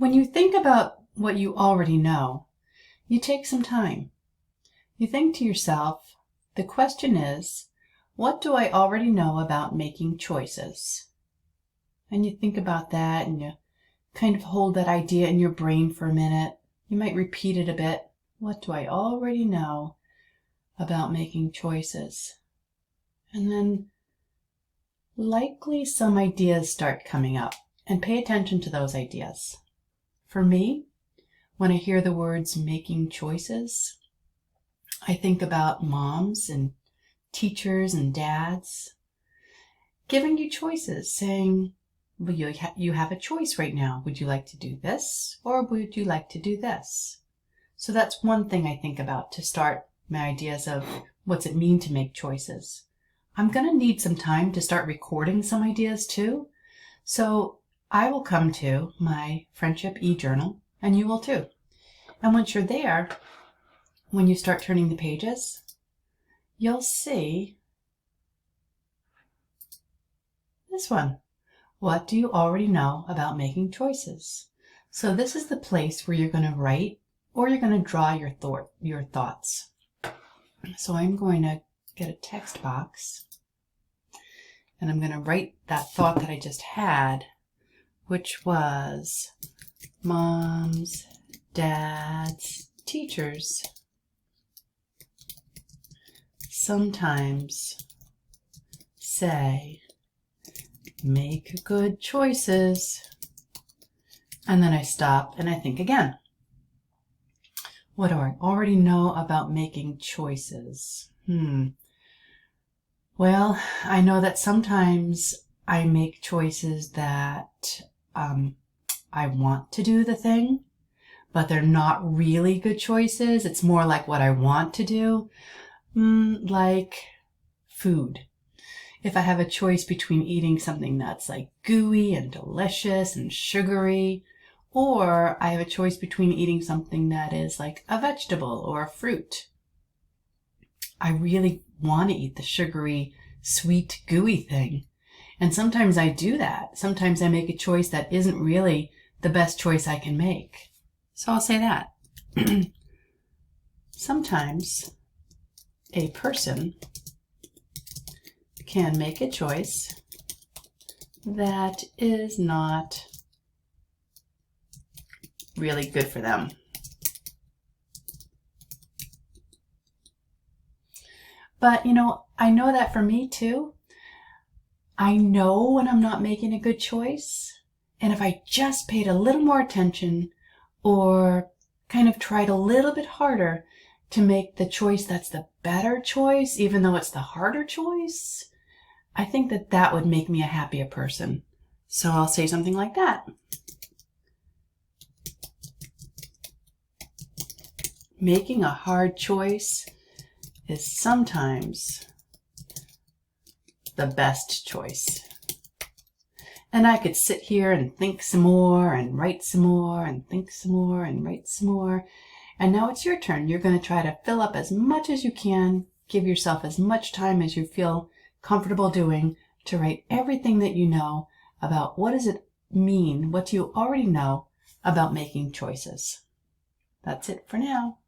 When you think about what you already know, you take some time. You think to yourself, the question is, what do I already know about making choices? And you think about that and you kind of hold that idea in your brain for a minute. You might repeat it a bit. What do I already know about making choices? And then likely some ideas start coming up, and pay attention to those ideas. For me, when I hear the words making choices, I think about moms and teachers and dads giving you choices, saying, well, you have a choice right now. Would you like to do this, or would you like to do this? So that's one thing I think about to start my ideas of what's it mean to make choices. I'm going to need some time to start recording some ideas too. So I will come to my Friendship e-journal, and you will too. And once you're there, when you start turning the pages, you'll see this one. What do you already know about making choices? So this is the place where you're going to write, or you're going to draw your thoughts. So I'm going to get a text box, and I'm going to write that thought that I just had, which was moms, dads, teachers sometimes say, make good choices. And then I stop and I think again. What do I already know about making choices? Well, I know that sometimes I make choices that I want to do the thing, but they're not really good choices. It's more like what I want to do, like food. If I have a choice between eating something that's like gooey and delicious and sugary, or I have a choice between eating something that is like a vegetable or a fruit, I really want to eat the sugary, sweet, gooey thing. And sometimes I do that. Sometimes I make a choice that isn't really the best choice I can make. So I'll say that. Sometimes a person can make a choice that is not really good for them. But, I know that for me too. I know when I'm not making a good choice. And if I just paid a little more attention or kind of tried a little bit harder to make the choice that's the better choice, even though it's the harder choice, I think that that would make me a happier person. So I'll say something like that. Making a hard choice is sometimes the best choice. And I could sit here and think some more and write some more and think some more and write some more. And now it's your turn. You're going to try to fill up as much as you can, give yourself as much time as you feel comfortable doing to write everything that you know about what does it mean, what do you already know about making choices. That's it for now.